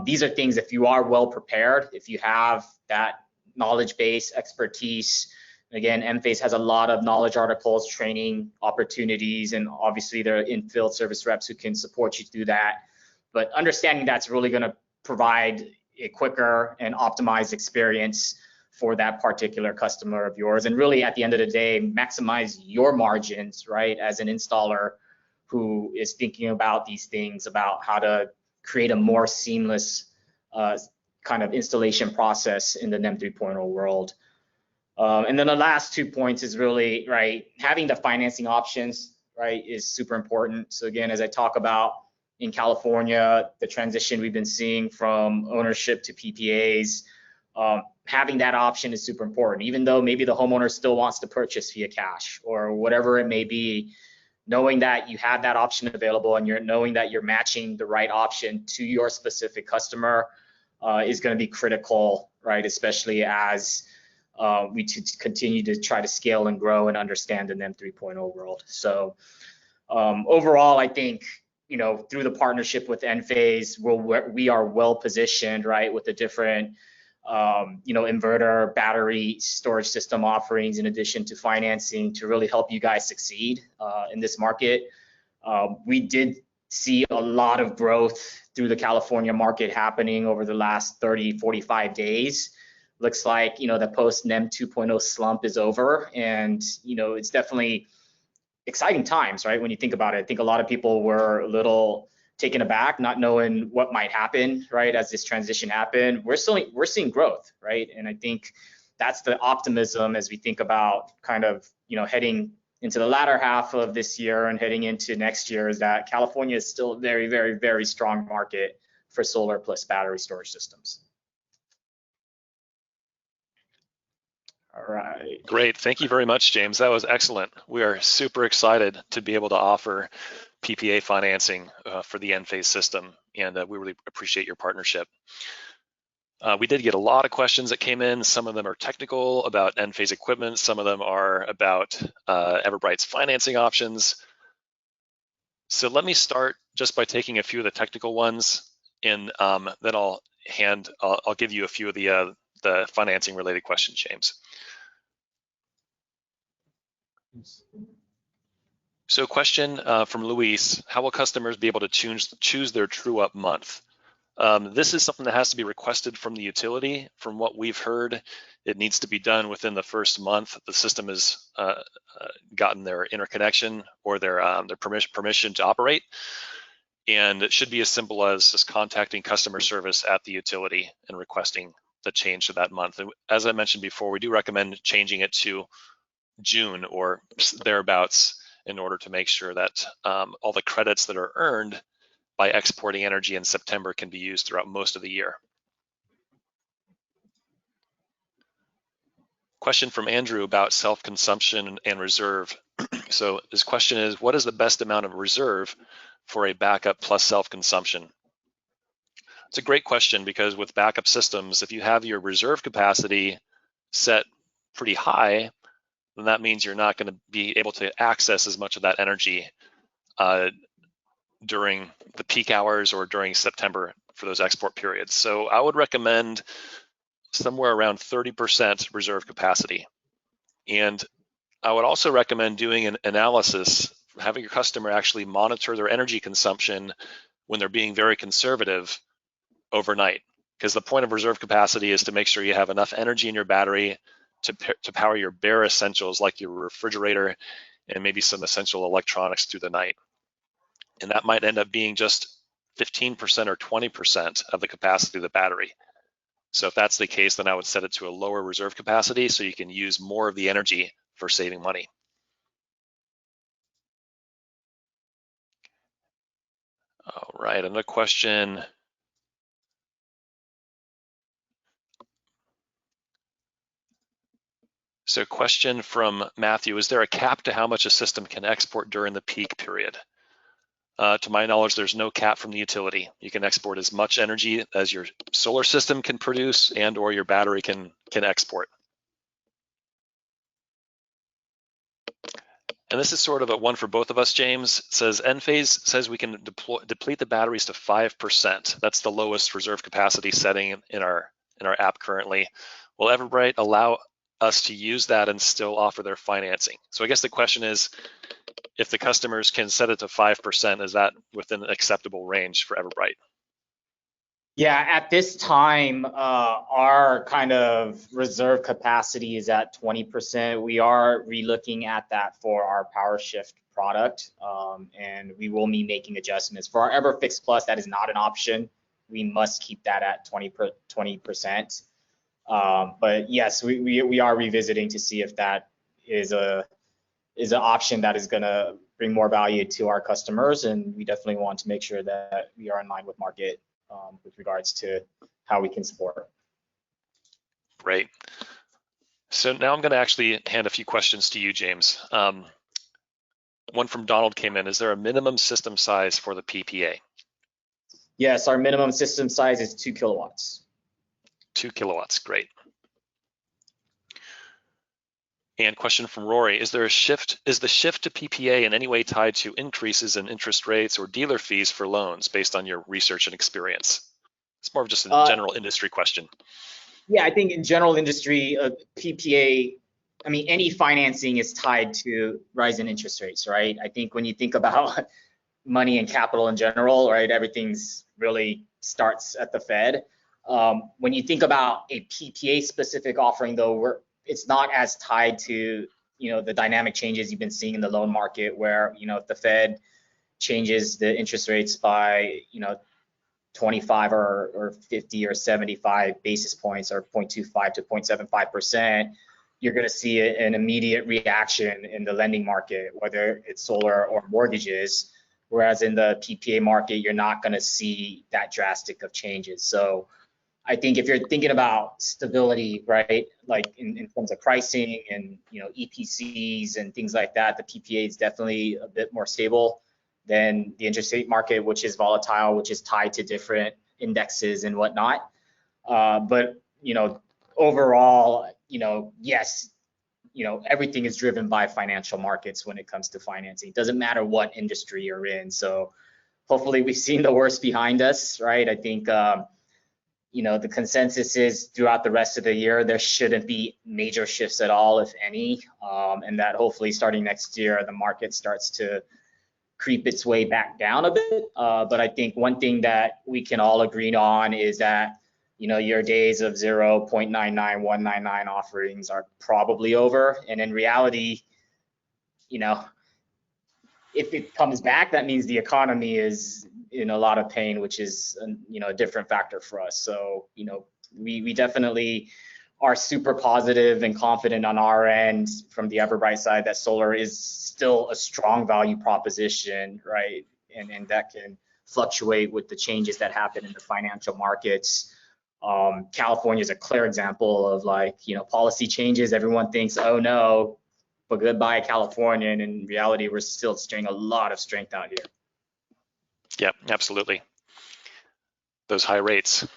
These are things, if you are well prepared, if you have that knowledge base, expertise. Again, Enphase has a lot of knowledge articles, training opportunities, and obviously there are in-field service reps who can support you through that. But understanding that's really going to provide a quicker and optimized experience for that particular customer of yours, and really at the end of the day, maximize your margins, right, as an installer who is thinking about these things, about how to create a more seamless kind of installation process in the NEM 3.0 world. And then the last 2 points is really, right, having the financing options, right, is super important. So again, as I talk about in California, the transition we've been seeing from ownership to PPAs, having that option is super important. Even though maybe the homeowner still wants to purchase via cash or whatever it may be, knowing that you have that option available and knowing that you're matching the right option to your specific customer is going to be critical, right? Especially as we continue to try to scale and grow and understand the NEM 3.0 world. So overall, I think, through the partnership with Enphase, we are well positioned, right, with the different inverter, battery storage system offerings, in addition to financing, to really help you guys succeed in this market. We did see a lot of growth through the California market happening over the last 30, 45 days. Looks like, the post NEM 2.0 slump is over, and, it's definitely exciting times, right? When you think about it, I think a lot of people were a little taken aback, not knowing what might happen, right, as this transition happened. We're seeing growth, right? And I think that's the optimism as we think about kind of, heading into the latter half of this year and heading into next year, is that California is still a very, very, very strong market for solar plus battery storage systems. All right. Great. Thank you very much, James. That was excellent. We are super excited to be able to offer PPA financing for the Enphase system, and we really appreciate your partnership. We did get a lot of questions that came in. Some of them are technical about Enphase equipment. Some of them are about EverBright's financing options. So let me start just by taking a few of the technical ones, and then I'll give you a few of the financing related questions, James. So question from Luis: how will customers be able to choose their true up month? This is something that has to be requested from the utility. From what we've heard, it needs to be done within the first month the system has gotten their interconnection or their permission to operate. And it should be as simple as just contacting customer service at the utility and requesting the change to that month. And as I mentioned before, we do recommend changing it to June or thereabouts in order to make sure that all the credits that are earned by exporting energy in September can be used throughout most of the year. Question from Andrew about self-consumption and reserve. So his question is, what is the best amount of reserve for a backup plus self-consumption? It's a great question, because with backup systems, if you have your reserve capacity set pretty high, then that means you're not going to be able to access as much of that energy during the peak hours or during September for those export periods. So I would recommend somewhere around 30% reserve capacity. And I would also recommend doing an analysis, having your customer actually monitor their energy consumption when they're being very conservative overnight, because the point of reserve capacity is to make sure you have enough energy in your battery to power your bare essentials like your refrigerator and maybe some essential electronics through the night. And that might end up being just 15% or 20% of the capacity of the battery. So if that's the case, then I would set it to a lower reserve capacity so you can use more of the energy for saving money. All right, another question. So question from Matthew: is there a cap to how much a system can export during the peak period? To my knowledge, there's no cap from the utility. You can export as much energy as your solar system can produce and or your battery can export. And this is sort of a one for both of us, James. It says Enphase says we can deplete the batteries to 5%. That's the lowest reserve capacity setting in our app currently. Will EverBright allow us to use that and still offer their financing? So I guess the question is, if the customers can set it to 5%, is that within an acceptable range for EverBright? Yeah, at this time, our kind of reserve capacity is at 20%. We are relooking at that for our Power Shift product, and we will be making adjustments. For our EverFix Plus, that is not an option. We must keep that at 20%. But yes, we are revisiting to see if that is an option that is going to bring more value to our customers, and we definitely want to make sure that we are in line with market with regards to how we can support. Great. So now I'm going to actually hand a few questions to you, James. One from Donald came in. Is there a minimum system size for the PPA? Yes, our minimum system size is 2 kilowatts. 2 kilowatts, great. And question from Rory, is the shift to PPA in any way tied to increases in interest rates or dealer fees for loans based on your research and experience? It's more of just a general industry question. Yeah, I think in general industry, PPA, I mean, any financing is tied to rising interest rates, right? I think when you think about money and capital in general, right, everything's really starts at the Fed. When you think about a PPA specific offering though, it's not as tied to, the dynamic changes you've been seeing in the loan market where, if the Fed changes the interest rates by, 25 or 50 or 75 basis points or 0.25 to 0.75%, you're going to see an immediate reaction in the lending market, whether it's solar or mortgages. Whereas in the PPA market, you're not going to see that drastic of changes. So I think if you're thinking about stability, right, like in terms of pricing and EPCs and things like that, the PPA is definitely a bit more stable than the interest rate market, which is volatile, which is tied to different indexes and whatnot. But overall, yes, everything is driven by financial markets when it comes to financing. It doesn't matter what industry you're in. So hopefully we've seen the worst behind us, right? I think the consensus is throughout the rest of the year, there shouldn't be major shifts at all, if any, and that hopefully starting next year, the market starts to creep its way back down a bit. But I think one thing that we can all agree on is that, your days of 0.99, 199 offerings are probably over. And in reality, if it comes back, that means the economy is in a lot of pain, which is a different factor for us. So we definitely are super positive and confident on our end from the EverBright side that solar is still a strong value proposition, right? And that can fluctuate with the changes that happen in the financial markets. California is a clear example of policy changes. Everyone thinks, oh no, but goodbye California, and in reality, we're still seeing a lot of strength out here. Yeah, absolutely. Those high rates.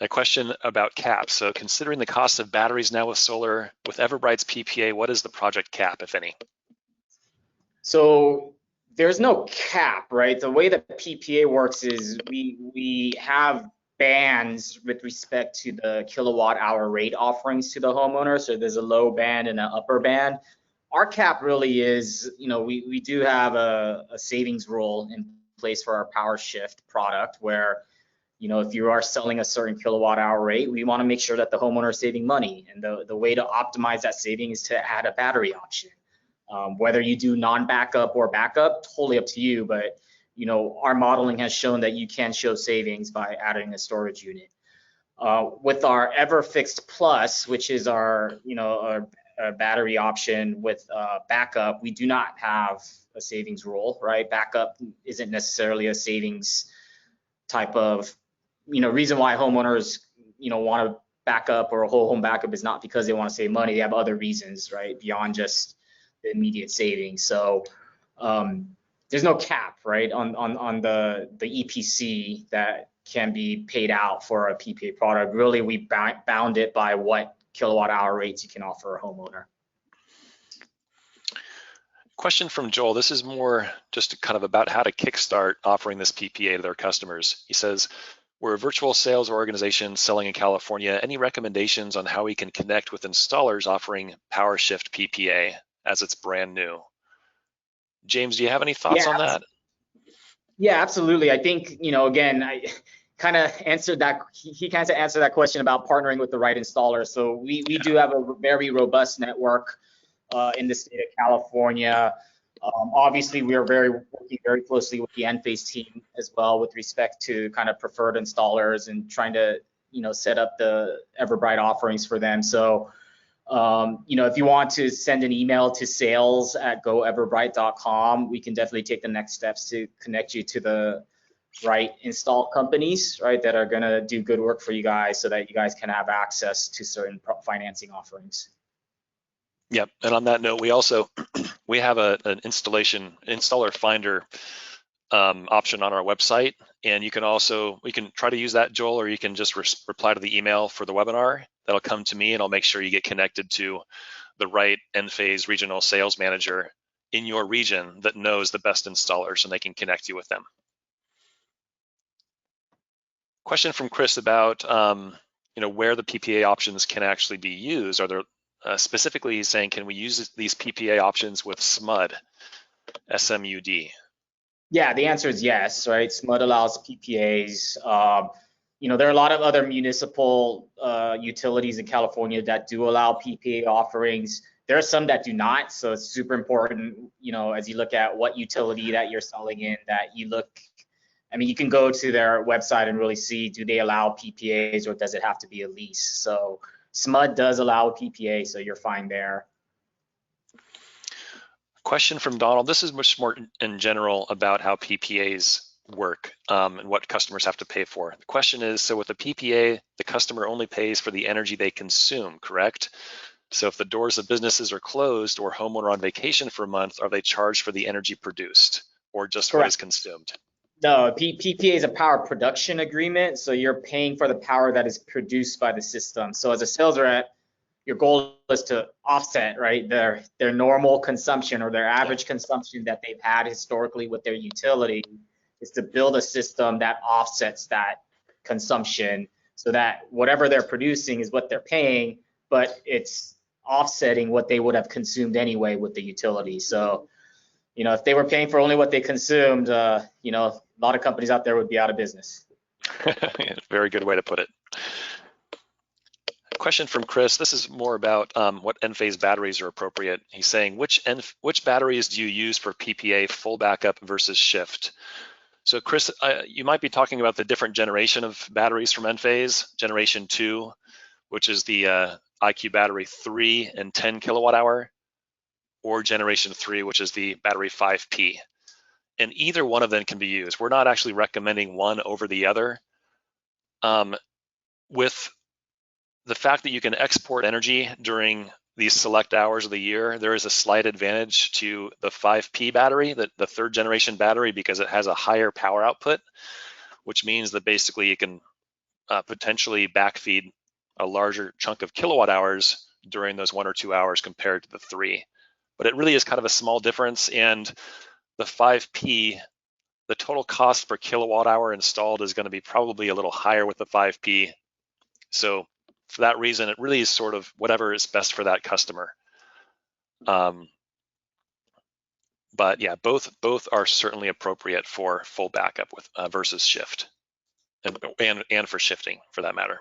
A question about caps. So considering the cost of batteries now with solar, with EverBright's PPA, what is the project cap, if any? So there's no cap, right? The way that PPA works is we have bands with respect to the kilowatt hour rate offerings to the homeowner. So there's a low band and an upper band. Our cap really is, we do have a savings rule in place for our Power Shift product where, if you are selling a certain kilowatt hour rate, we want to make sure that the homeowner is saving money. And the way to optimize that saving is to add a battery option. Whether you do non-backup or backup, totally up to you. But, our modeling has shown that you can show savings by adding a storage unit. With our EverFix Plus, which is our battery option with backup, we do not have a savings rule, right? Backup isn't necessarily a savings type of, reason why homeowners, want to back up or a whole home backup is not because they want to save money. They have other reasons, right? Beyond just the immediate savings. So there's no cap, right, on the EPC that can be paid out for a PPA product. Really, we bound it by what kilowatt hour rates you can offer a homeowner. Question from Joel. This is more just kind of about how to kickstart offering this PPA to their customers. He says, we're a virtual sales organization selling in California. Any recommendations on how we can connect with installers offering PowerShift PPA as it's brand new? James, do you have any thoughts on that? Yeah, absolutely. I think, again, I kind of answered that. He kind of answered that question about partnering with the right installer. So we do have a very robust network in the state of California. Obviously, we are working very closely with the Enphase team as well with respect to kind of preferred installers and trying to, set up the EverBright offerings for them. So, if you want to send an email to sales@goeverbright.com, we can definitely take the next steps to connect you to the right install companies, right, that are going to do good work for you guys so that you guys can have access to certain financing offerings. Yep, and on that note, we also we have an installer finder option on our website, and we can try to use that, Joel, or you can just reply to the email for the webinar. That'll come to me, and I'll make sure you get connected to the right Enphase regional sales manager in your region that knows the best installers, and they can connect you with them. Question from Chris about where the PPA options can actually be used. Are there specifically, he's saying, can we use these PPA options with SMUD, SMUD? Yeah, the answer is yes, right? SMUD allows PPAs. There are a lot of other municipal utilities in California that do allow PPA offerings. There are some that do not, so it's super important, as you look at what utility that you're selling in, that you can go to their website and really see, do they allow PPAs or does it have to be a lease? So SMUD does allow PPA, so you're fine there. Question from Donald. This is much more in general about how PPAs work and what customers have to pay for. The question is, so with a PPA, the customer only pays for the energy they consume, correct? So if the doors of businesses are closed or homeowner on vacation for a month, are they charged for the energy produced or just Correct. what is consumed? No, PPA is a power production agreement, so you're paying for the power that is produced by the system. So as a sales rep, your goal is to offset, right, their normal consumption or their average consumption that they've had historically with their utility, is to build a system that offsets that consumption so that whatever they're producing is what they're paying, but it's offsetting what they would have consumed anyway with the utility. So, if they were paying for only what they consumed, a lot of companies out there would be out of business. Very good way to put it. Question from Chris. This is more about what Enphase batteries are appropriate. He's saying, which batteries do you use for PPA full backup versus shift? So Chris, you might be talking about the different generation of batteries from Enphase, generation 2, which is the IQ battery 3 and 10 kilowatt hour, or generation 3, which is the battery 5P. And either one of them can be used. We're not actually recommending one over the other. With the fact that you can export energy during these select hours of the year, there is a slight advantage to the 5P battery, the third generation battery, because it has a higher power output, which means that basically you can potentially backfeed a larger chunk of kilowatt hours during those 1 or 2 hours compared to the 3. But it really is kind of a small difference. And the 5P, the total cost per kilowatt hour installed is going to be probably a little higher with the 5P. So for that reason, it really is sort of whatever is best for that customer. But yeah, both are certainly appropriate for full backup with versus shift, and for shifting for that matter.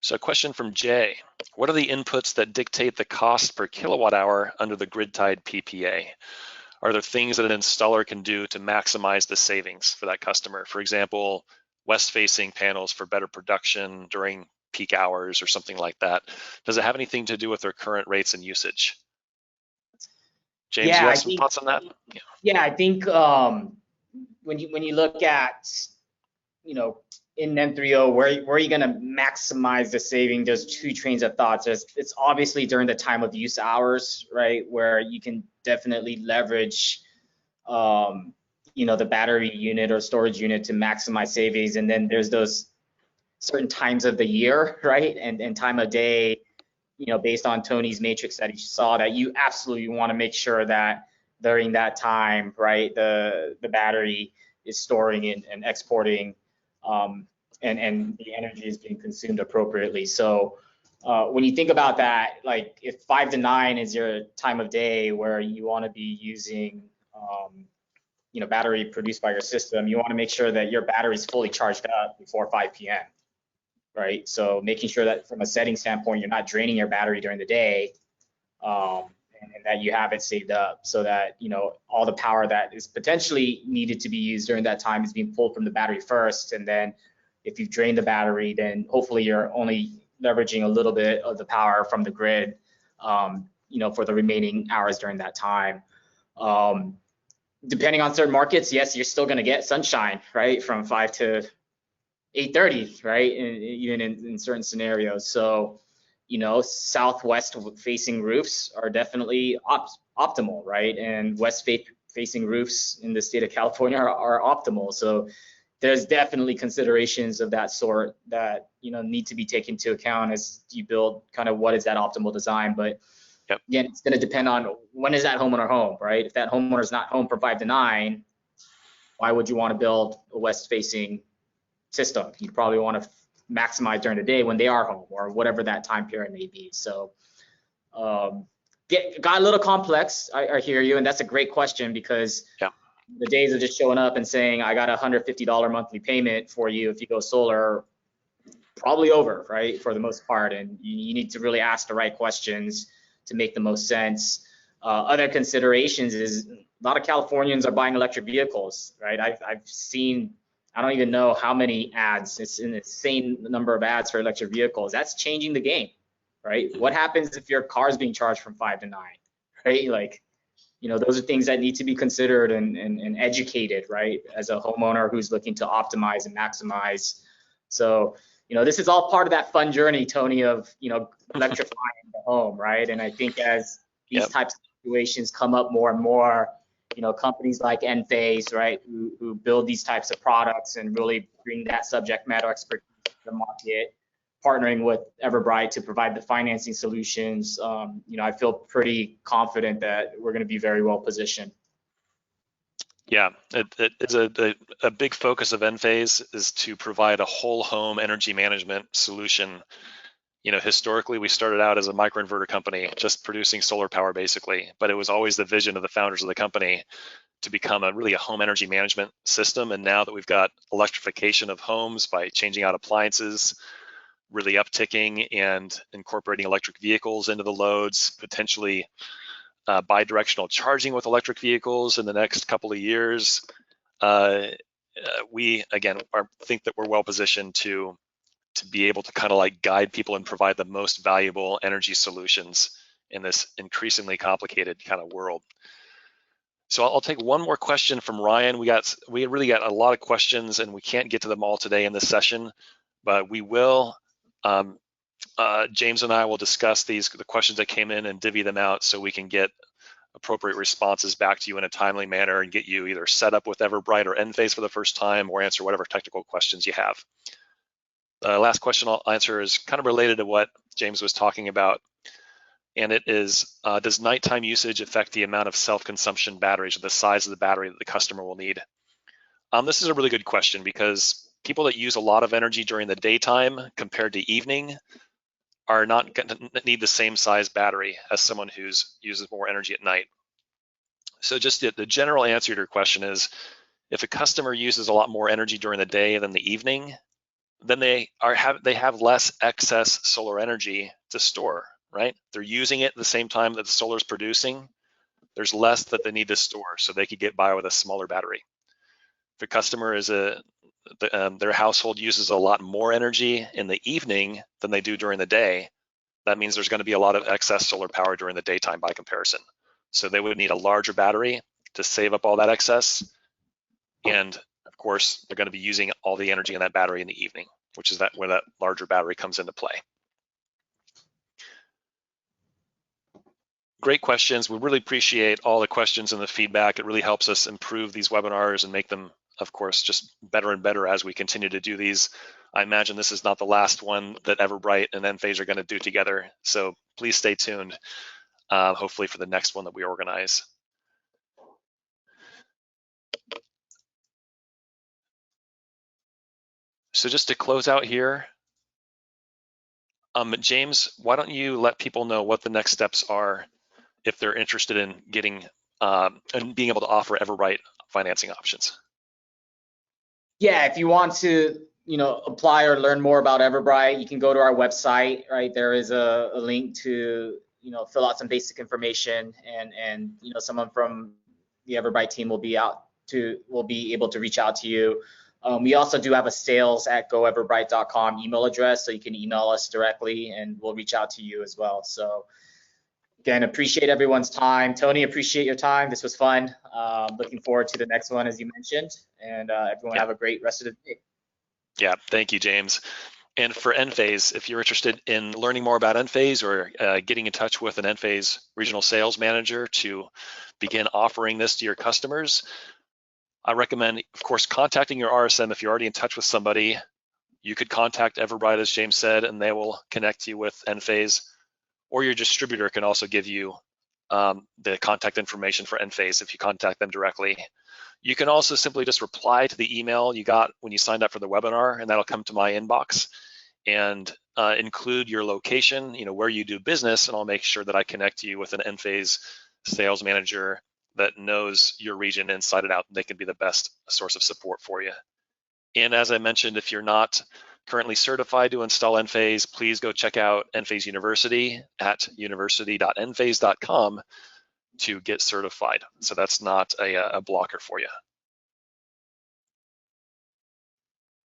So a question from Jay. What are the inputs that dictate the cost per kilowatt hour under the grid-tied PPA? Are there things that an installer can do to maximize the savings for that customer? For example, west-facing panels for better production during peak hours or something like that. Does it have anything to do with their current rates and usage? James, you have some thoughts on that? Yeah, I think when you look at in NEM 3.0, where are you going to maximize the saving? There's two trains of thoughts. It's obviously during the time of use hours, right, where you can definitely leverage, the battery unit or storage unit to maximize savings. And then there's those certain times of the year, right, and time of day, based on Tony's matrix that he saw, that you absolutely want to make sure that during that time, right, the battery is storing and exporting, and the energy is being consumed appropriately. So when you think about that, like if 5 to 9 is your time of day where you want to be using, battery produced by your system, you want to make sure that your battery is fully charged up before 5 p.m. Right? So making sure that from a setting standpoint, you're not draining your battery during the day, and that you have it saved up so that, all the power that is potentially needed to be used during that time is being pulled from the battery first. And then if you've drained the battery, then hopefully you're only leveraging a little bit of the power from the grid, for the remaining hours during that time. Depending on certain markets, yes, you're still going to get sunshine, right, from 5 to 8:30, right, even in certain scenarios. So, southwest facing roofs are definitely optimal, right, and west facing roofs in the state of California are optimal. So there's definitely considerations of that sort that need to be taken into account as you build kind of what is that optimal design. But Yep. Again, it's going to depend on when is that homeowner home, right? If that homeowner is not home from 5 to 9, why would you want to build a west facing system? You probably want to maximize during the day when they are home, or whatever that time period may be. So got a little complex. I hear you, and that's a great question, because the days of just showing up and saying I got a $150 monthly payment for you if you go solar, probably over, right, for the most part. And you need to really ask the right questions to make the most sense. Other considerations is a lot of Californians are buying electric vehicles, right? I've seen, I don't even know how many ads, it's an insane number of ads for electric vehicles. That's changing the game, right? What happens if your car is being charged from 5 to 9, right? Like, those are things that need to be considered and educated, right, as a homeowner who's looking to optimize and maximize. So, this is all part of that fun journey, Tony, of, electrifying the home, right? And I think as these types of situations come up more and more, companies like Enphase, right, who build these types of products and really bring that subject matter expertise to the market, partnering with EverBright to provide the financing solutions, I feel pretty confident that we're going to be very well positioned. Yeah, it is a big focus of Enphase is to provide a whole home energy management solution. Historically, we started out as a microinverter company, just producing solar power basically, but it was always the vision of the founders of the company to become really a home energy management system. And now that we've got electrification of homes by changing out appliances, really upticking and incorporating electric vehicles into the loads, potentially bi-directional charging with electric vehicles in the next couple of years. We again think that we're well positioned to be able to kind of like guide people and provide the most valuable energy solutions in this increasingly complicated kind of world. So I'll take one more question from Ryan. We really got a lot of questions and we can't get to them all today in this session, but we will. James and I will discuss the questions that came in and divvy them out so we can get appropriate responses back to you in a timely manner and get you either set up with EverBright or Enphase for the first time, or answer whatever technical questions you have. The last question I'll answer is kind of related to what James was talking about, and it is, does nighttime usage affect the amount of self-consumption batteries or the size of the battery that the customer will need? This is a really good question, because people that use a lot of energy during the daytime compared to evening are not going to need the same size battery as someone who uses more energy at night. So just the general answer to your question is, if a customer uses a lot more energy during the day than the evening, then they have less excess solar energy to store, right? They're using it at the same time that the solar is producing. There's less that they need to store, so they could get by with a smaller battery. If a customer is their household uses a lot more energy in the evening than they do during the day, that means there's going to be a lot of excess solar power during the daytime by comparison. So they would need a larger battery to save up all that excess. And of course, they're going to be using all the energy in that battery in the evening, which is where that larger battery comes into play. Great questions. We really appreciate all the questions and the feedback. It really helps us improve these webinars and make them, of course, just better and better as we continue to do these. I imagine this is not the last one that EverBright and Enphase are going to do together. So please stay tuned, hopefully for the next one that we organize. So just to close out here, James, why don't you let people know what the next steps are if they're interested in getting and being able to offer EverBright financing options? Yeah, if you want to, apply or learn more about EverBright, you can go to our website, right? There is a link to, fill out some basic information, and someone from the EverBright team will be able to reach out to you. We also do have a sales@goeverbright.com email address, so you can email us directly and we'll reach out to you as well. So again, appreciate everyone's time. Tony, appreciate your time. This was fun. Looking forward to the next one, as you mentioned, and everyone have a great rest of the day. Yeah, thank you, James. And for Enphase, if you're interested in learning more about Enphase or getting in touch with an Enphase regional sales manager to begin offering this to your customers, I recommend, of course, contacting your RSM. If you're already in touch with somebody, you could contact EverBright, as James said, and they will connect you with Enphase, or your distributor can also give you the contact information for Enphase if you contact them directly. You can also simply just reply to the email you got when you signed up for the webinar, and that'll come to my inbox, and include your location, where you do business, and I'll make sure that I connect you with an Enphase sales manager that knows your region inside and out. They can be the best source of support for you. And as I mentioned, if you're not currently certified to install Enphase, please go check out Enphase University at university.enphase.com to get certified. So that's not a blocker for you.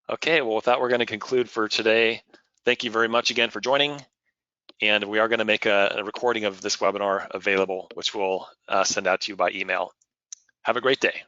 Okay, well, with that, we're going to conclude for today. Thank you very much again for joining. And we are going to make a recording of this webinar available, which we'll send out to you by email. Have a great day.